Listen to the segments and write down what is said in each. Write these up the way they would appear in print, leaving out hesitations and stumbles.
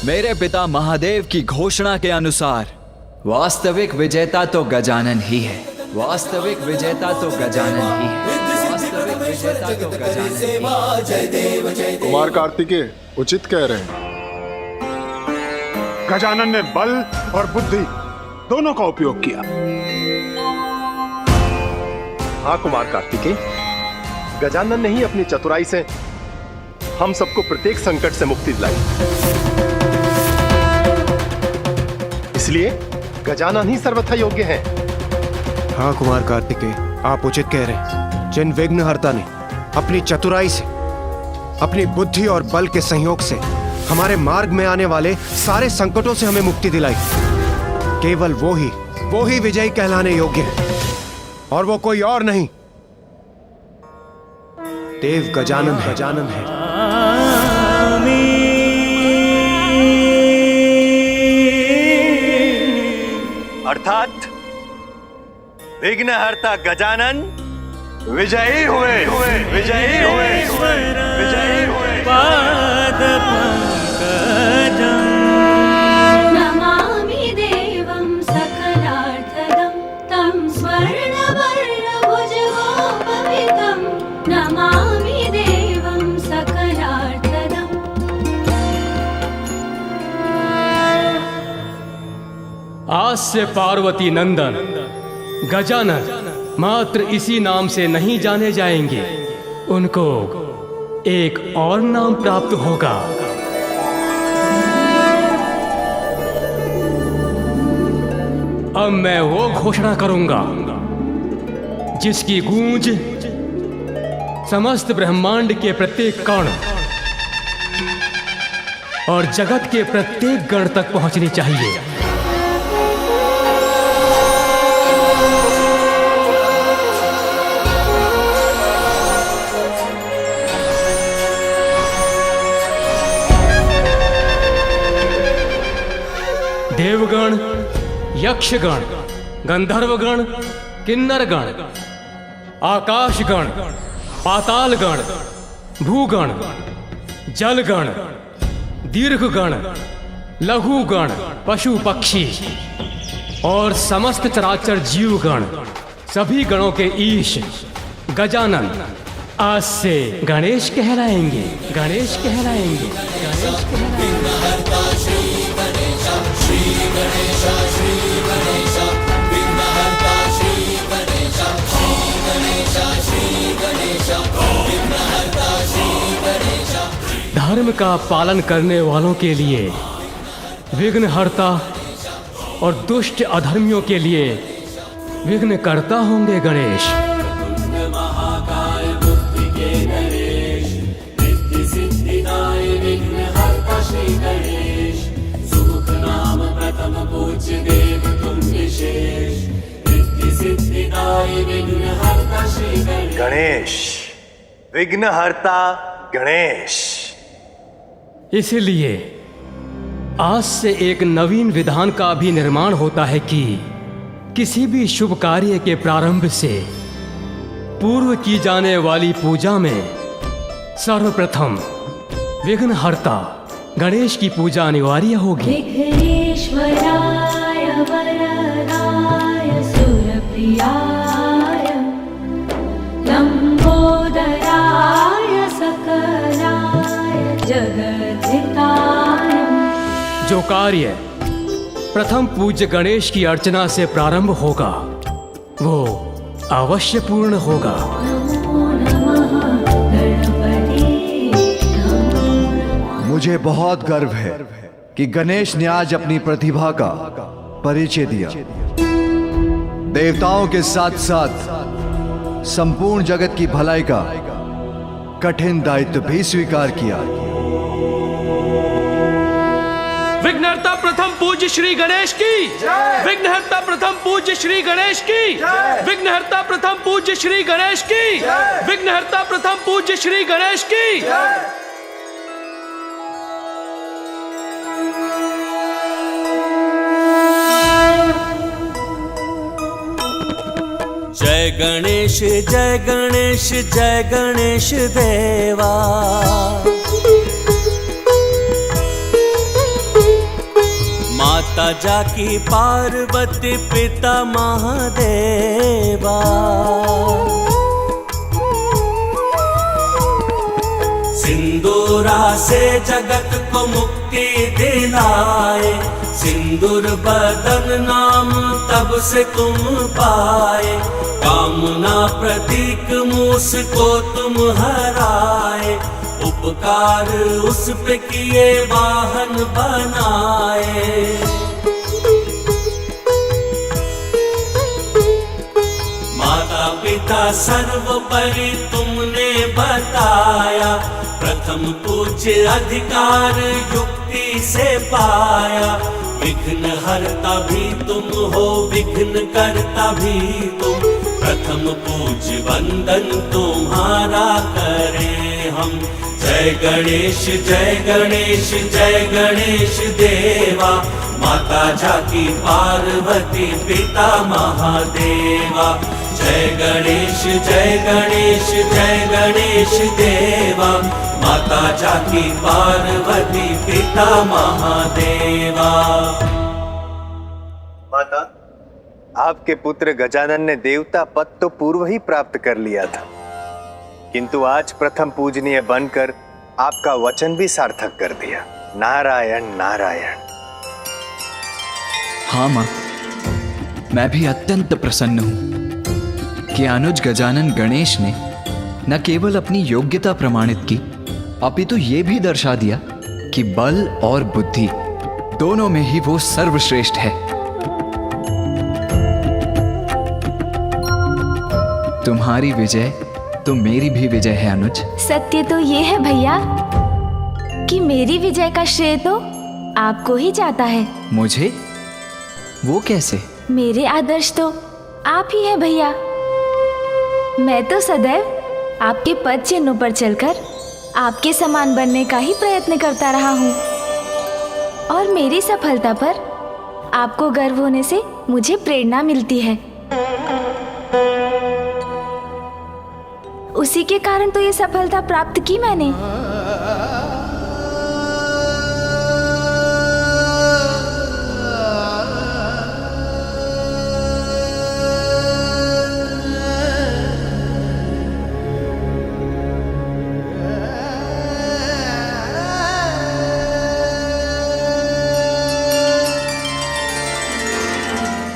मेरे पिता महादेव की घोषणा के अनुसार वास्तविक विजेता तो गजानन ही है। वास्तविक विजेता तो गजानन ही है। वास्तविक विजेता तो गजानन ही है। कुमार कार्तिकेय उचित कह रहे हैं। गजानन ने बल और बुद्धि दोनों का उपयोग किया। हाँ कुमार कार्तिकेय, गजानन ने ही अपनी चतुराई से हम सबको प्रत्येक संकट से मुक्ति दिलाई। इसलिए गजानन ही सर्वथा योग्य हैं। हाँ कुमार कार्तिकेय, आप उचित कह रहे हैं। जिन विघ्नहर्ता ने अपनी चतुराई से, अपनी बुद्धि और बल के संयोग से हमारे मार्ग में आने वाले सारे संकटों से हमें मुक्ति दिलाई, केवल वो ही विजयी कहलाने योग्य है, और वो कोई और नहीं, देव गजानन है। अर्थात विघ्नहर्ता गजानन विजयी हुए। पाद पंकजं नमामि देवं सकलार्थदं तं स्वर्णवर्णभुजगोपवितं नमामि देवं सकलार्थदम्। आज से पार्वती नंदन गजानन मात्र इसी नाम से नहीं जाने जाएंगे, उनको एक और नाम प्राप्त होगा। अब मैं वो घोषणा करूंगा जिसकी गूंज समस्त ब्रह्मांड के प्रत्येक कण और जगत के प्रत्येक गण तक पहुंचनी चाहिए। देवगण, यक्षगण, गंधर्वगण, किन्नरगण, आकाशगण, पातालगण, भूगण, जलगण, दीर्घगण, लघुगण, पशु पक्षी और समस्त चराचर जीवगण, सभी गणों के ईश गजानन आज से गणेश कहलाएंगे। धर्म का पालन करने वालों के लिए विघ्नहर्ता और दुष्ट अधर्मियों के लिए विघ्नकर्ता होंगे गणेश। गणेश, विघ्नहर्ता गणेश। इसलिए आज से एक नवीन विधान का भी निर्माण होता है कि किसी भी शुभ कार्य के प्रारंभ से पूर्व की जाने वाली पूजा में सर्वप्रथम विघ्नहर्ता गणेश की पूजा अनिवार्य होगी। विघ्नेश्वराय वरदाय सुरप्रियाय लंबोदराय सकलाय जगद्धिताय। जो कार्य प्रथम पूज्य गणेश की अर्चना से प्रारंभ होगा वो अवश्य पूर्ण होगा। मुझे बहुत गर्व है कि गणेश ने आज अपनी प्रतिभा का परिचय दिया। देवताओं के साथ साथ संपूर्ण जगत की भलाई का कठिन दायित्व भी स्वीकार किया। विघ्नहर्ता प्रथम पूज्य श्री गणेश की, विघ्नहर्ता प्रथम पूज्य श्री गणेश की, विघ्नहर्ता प्रथम पूज्य श्री गणेश की, विघ्नहर्ता प्रथम पूज्य श्री गणेश की। जय गणेश जय गणेश जय गणेश देवा। माता जाकी पार्वती पिता महादेवा। सिंदूरा से जगत को मुक्ति दिलाए, सिंदूर बदन नाम तब से तुम पाए। कामना प्रतीक मूस को तुम हराए, उपकार उस पे किए वाहन बनाए। माता पिता सर्वोपरि तुमने बताया, प्रथम पूज्य अधिकार युक्ति से पाया। विघ्न हरता भी तुम हो, विघ्न करता भी तुम, प्रथम पूज्य वंदन तुम्हारा करें हम। जय गणेश जय गणेश जय गणेश देवा, माता जाकी पार्वती पिता महादेवा। जय गणेश जय गणेश जय गणेश देवा, माता जाकी पार्वती पिता महादेवा। माता, आपके पुत्र गजानन ने देवता पद तो पूर्व ही प्राप्त कर लिया था, किंतु आज प्रथम पूजनीय बनकर आपका वचन भी सार्थक कर दिया। नारायण नारायण। हाँ माँ, मैं भी अत्यंत प्रसन्न हूं कि अनुज गजानन गणेश ने न केवल अपनी योग्यता प्रमाणित की, अपितु ये भी दर्शा दिया कि बल और बुद्धि दोनों में ही वो सर्वश्रेष्ठ है। तुम्हारी विजय तो मेरी भी विजय है अनुज। सत्य तो ये है भैया कि मेरी विजय का श्रेय तो आपको ही जाता है। मुझे? वो कैसे? मेरे आदर्श तो आप ही हैं भैया। मैं तो सदैव आपके पद चिन्हों पर चलकर आपके समान बनने का ही प्रयत्न करता रहा हूँ, और मेरी सफलता पर आपको गर्व होने से मुझे प्रेरणा मिलती है। उसी के कारण तो ये सफलता प्राप्त की मैंने।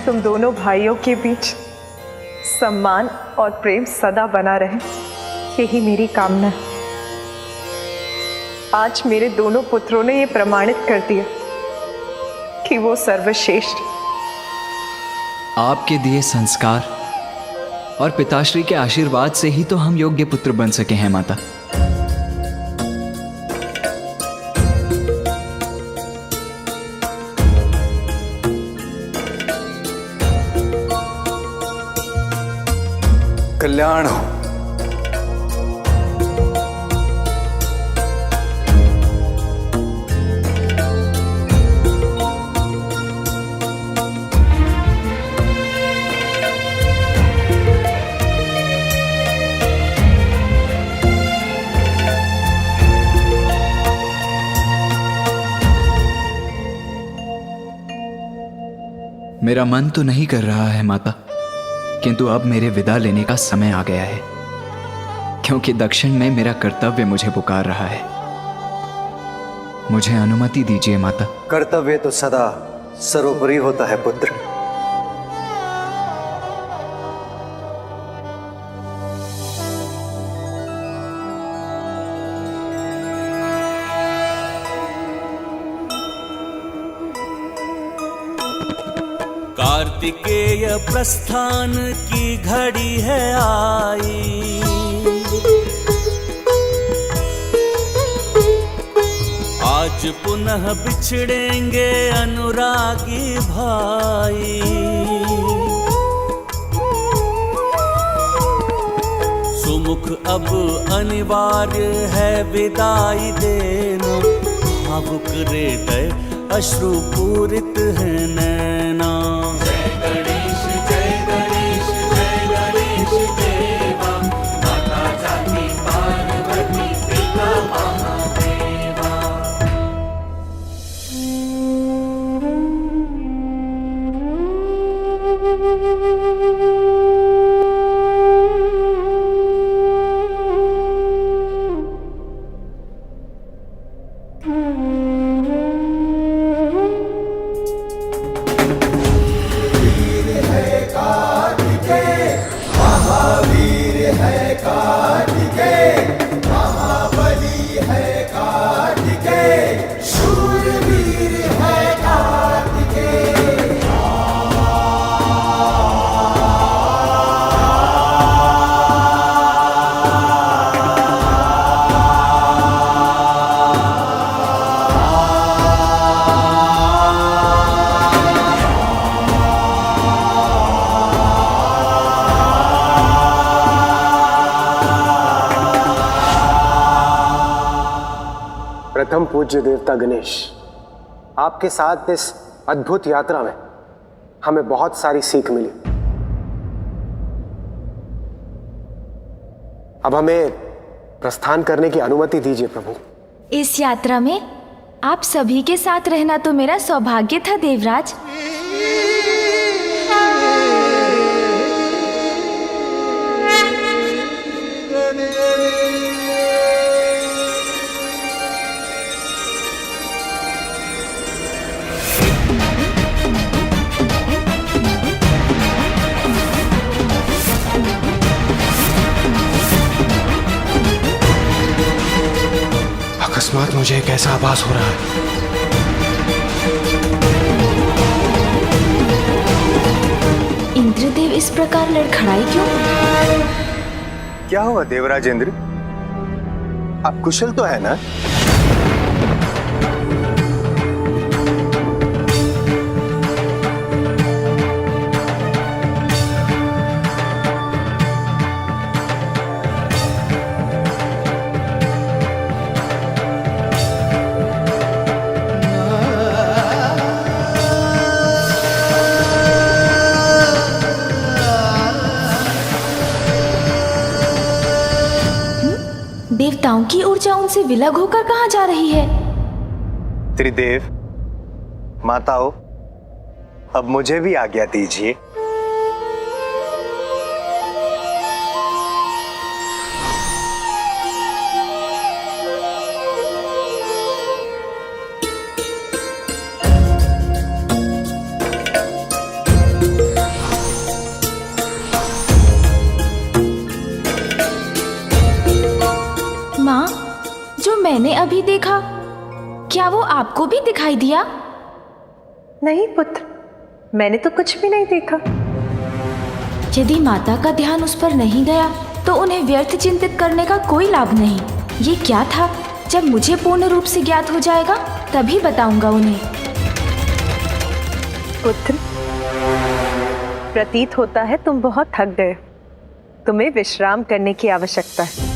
तुम दोनों भाइयों के बीच सम्मान और प्रेम सदा बना रहे, यही मेरी कामना है। आज मेरे दोनों पुत्रों ने ये प्रमाणित कर दिया कि वो सर्वश्रेष्ठ। आपके दिए संस्कार और पिताश्री के आशीर्वाद से ही तो हम योग्य पुत्र बन सके हैं माता। कल्याण हो। मेरा मन तो नहीं कर रहा है माता, किंतु अब मेरे विदा लेने का समय आ गया है, क्योंकि दक्षिण में मेरा कर्तव्य मुझे पुकार रहा है। मुझे अनुमति दीजिए माता। कर्तव्य तो सदा सर्वोपरि होता है पुत्र। कार्तिकेय प्रस्थान की घड़ी है आई, आज पुनः बिछड़ेंगे अनुरागी भाई। सुमुख अब अनिवार्य है विदाई देना, भावुक हृदय अश्रुपूरित है नैना। जय गणेश जय गणेश जय गणेश देवा, माता जाकी पार्वती पिता महादेवा। पूज्य देवता गणेश, आपके साथ इस अद्भुत यात्रा में हमें बहुत सारी सीख मिली। अब हमें प्रस्थान करने की अनुमति दीजिए प्रभु। इस यात्रा में आप सभी के साथ रहना तो मेरा सौभाग्य था देवराज। अकस्मात मुझे एक ऐसा आभास हो रहा है। इंद्रदेव इस प्रकार लड़खड़ाए क्यों? क्या हुआ देवराज इंद्र? आप कुशल तो है ना? देवताओं की ऊर्जा उनसे विलग होकर कहाँ जा रही है? त्रिदेव, माताओं, अब मुझे भी आज्ञा दीजिए। माँ, जो मैंने अभी देखा, क्या वो आपको भी दिखाई दिया? नहीं पुत्र, मैंने तो कुछ भी नहीं देखा। यदि माता का ध्यान उस पर नहीं गया तो उन्हें व्यर्थ चिंतित करने का कोई लाभ नहीं। ये क्या था? जब मुझे पूर्ण रूप से ज्ञात हो जाएगा तभी बताऊंगा उन्हें। पुत्र, प्रतीत होता है तुम बहुत थक गए। तुम्हें विश्राम करने की आवश्यकता है।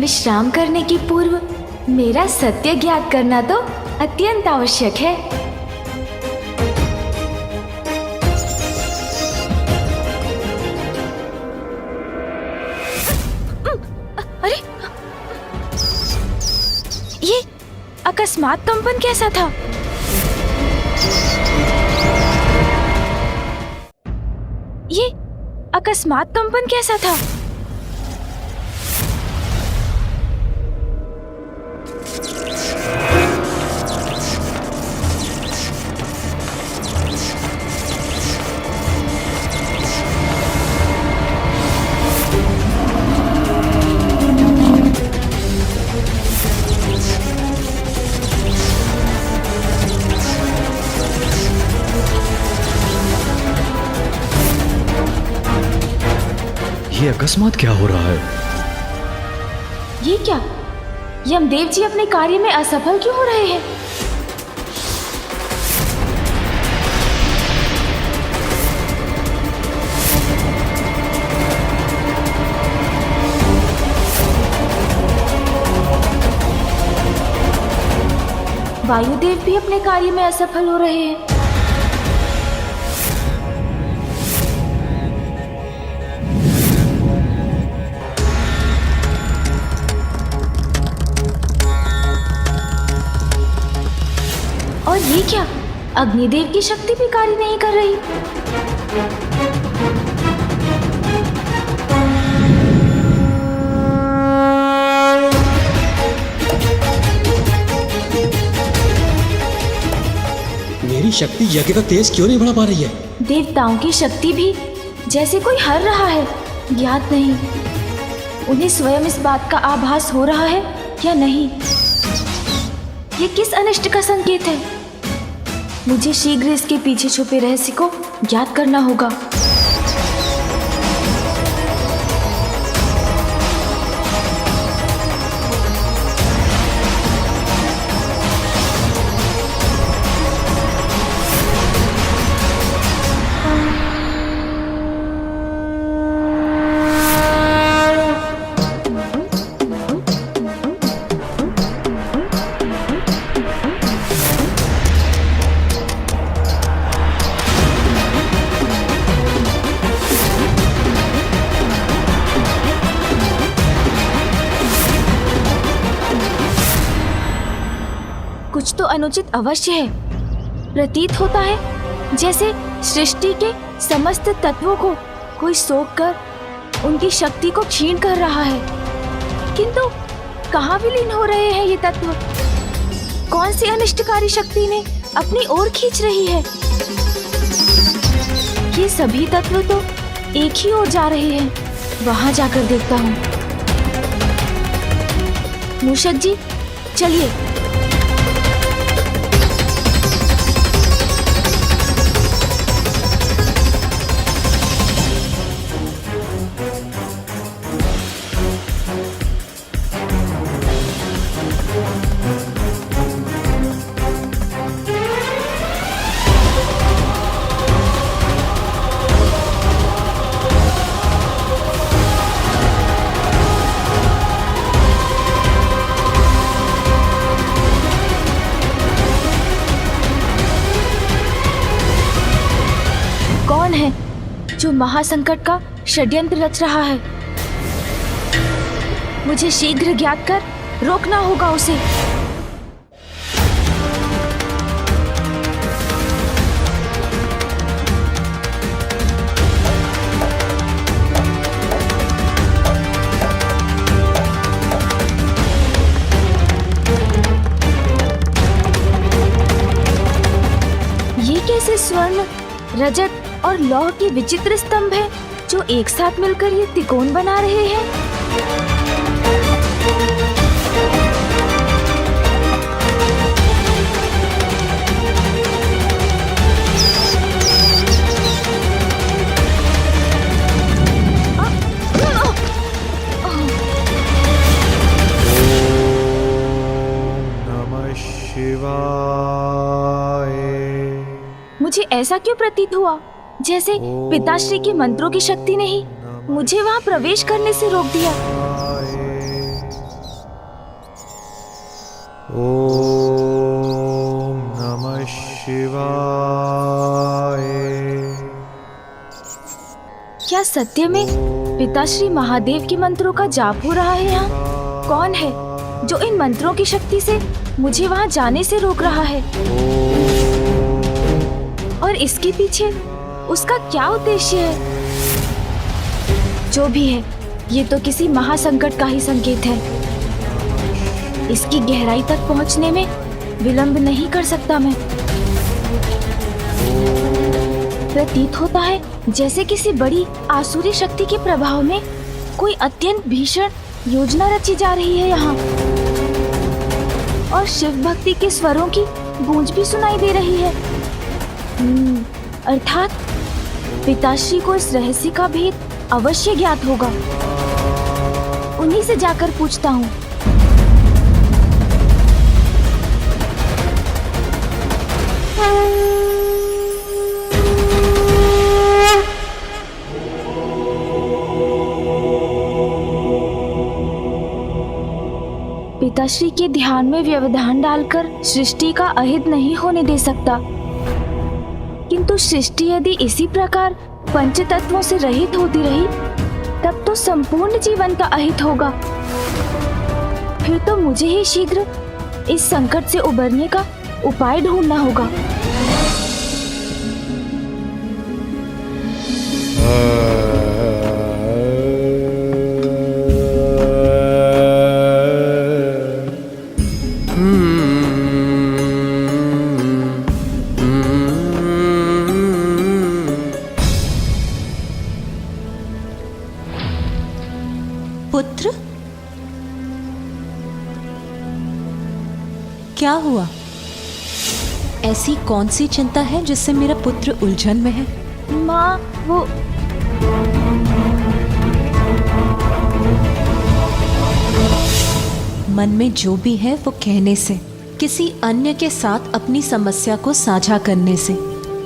विश्राम करने की पूर्व मेरा सत्य ज्ञात करना तो अत्यंत आवश्यक है। अरे, ये अकस्मात कंपन कैसा था? ये अकस्मात कंपन कैसा था? ये अकस्मात क्या हो रहा है? ये क्या? यमदेव जी अपने कार्य में असफल क्यों हो रहे हैं? वायुदेव भी अपने कार्य में असफल हो रहे हैं। और ये क्या? अग्निदेव की शक्ति भी कार्य नहीं कर रही। मेरी शक्ति यज्ञ का तेज क्यों नहीं बढ़ा पा रही है? देवताओं की शक्ति भी जैसे कोई हर रहा है, ज्ञात नहीं। उन्हें स्वयं इस बात का आभास हो रहा है या नहीं? ये किस अनिष्ट का संकेत है? मुझे शीघ्र इसके पीछे छुपे रहस्य को ज्ञात करना होगा। कुछ तो अनुचित अवश्य है। प्रतीत होता है जैसे सृष्टि के समस्त तत्वों को कोई सोख कर उनकी शक्ति को क्षीण कर रहा है। किंतु कहाँ विलीन हो रहे हैं ये तत्व? कौन सी अनिष्टकारी शक्ति ने अपनी ओर खींच रही है? ये सभी तत्व तो एक ही ओर जा रहे हैं। वहां जाकर देखता हूँ। मूषक जी, चलिए। कौन है जो महासंकट का षड्यंत्र रच रहा है? मुझे शीघ्र ज्ञात कर रोकना होगा उसे। ये कैसे स्वर्ण, रजत और लौह के विचित्र स्तंभ है जो एक साथ मिलकर ये त्रिकोण बना रहे हैं? नमः शिवाय। मुझे ऐसा क्यों प्रतीत हुआ जैसे पिताश्री के मंत्रों की शक्ति ने ही मुझे वहां प्रवेश करने से रोक दिया? ओम नमः शिवाय। क्या सत्य में पिताश्री महादेव के मंत्रों का जाप हो रहा है यहाँ? कौन है जो इन मंत्रों की शक्ति से मुझे वहां जाने से रोक रहा है? और इसके पीछे उसका क्या उद्देश्य है? जो भी है, ये तो किसी महासंकट का ही संकेत है। इसकी गहराई तक पहुंचने में विलंब नहीं कर सकता मैं। प्रतीत होता है जैसे किसी बड़ी आसुरी शक्ति के प्रभाव में कोई अत्यंत भीषण योजना रची जा रही है यहाँ। और शिव भक्ति के स्वरों की गूंज भी सुनाई दे रही है। अर्थात पिताश्री को इस रहस्य का भेद अवश्य ज्ञात होगा। उन्हीं से जाकर पूछता हूँ। पिताश्री के ध्यान में व्यवधान डालकर सृष्टि का अहित नहीं होने दे सकता, किंतु सृष्टि यदि इसी प्रकार पंच तत्वों से रहित होती रही तब तो संपूर्ण जीवन का अहित होगा। फिर तो मुझे ही शीघ्र इस संकट से उबरने का उपाय ढूंढना होगा। पुत्र, क्या हुआ? ऐसी कौन सी चिंता है जिससे मेरा पुत्र उलझन में है? माँ, वो मन में जो भी है वो कहने से, किसी अन्य के साथ अपनी समस्या को साझा करने से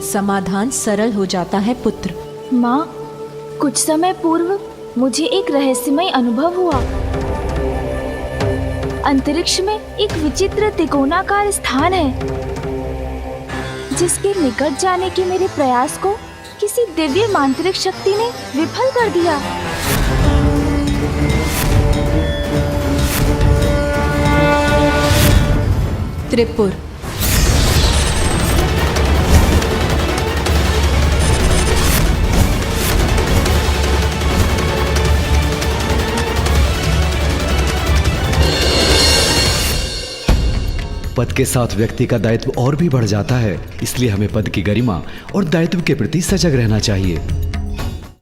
समाधान सरल हो जाता है पुत्र। माँ, कुछ समय पूर्व मुझे एक रहस्यमय अनुभव हुआ। अंतरिक्ष में एक विचित्र त्रिकोणाकार स्थान है जिसके निकट जाने के मेरे प्रयास को किसी दिव्य मांत्रिक शक्ति ने विफल कर दिया। त्रिपुर, पद के साथ व्यक्ति का दायित्व और भी बढ़ जाता है। इसलिए हमें पद की गरिमा और दायित्व के प्रति सजग रहना चाहिए।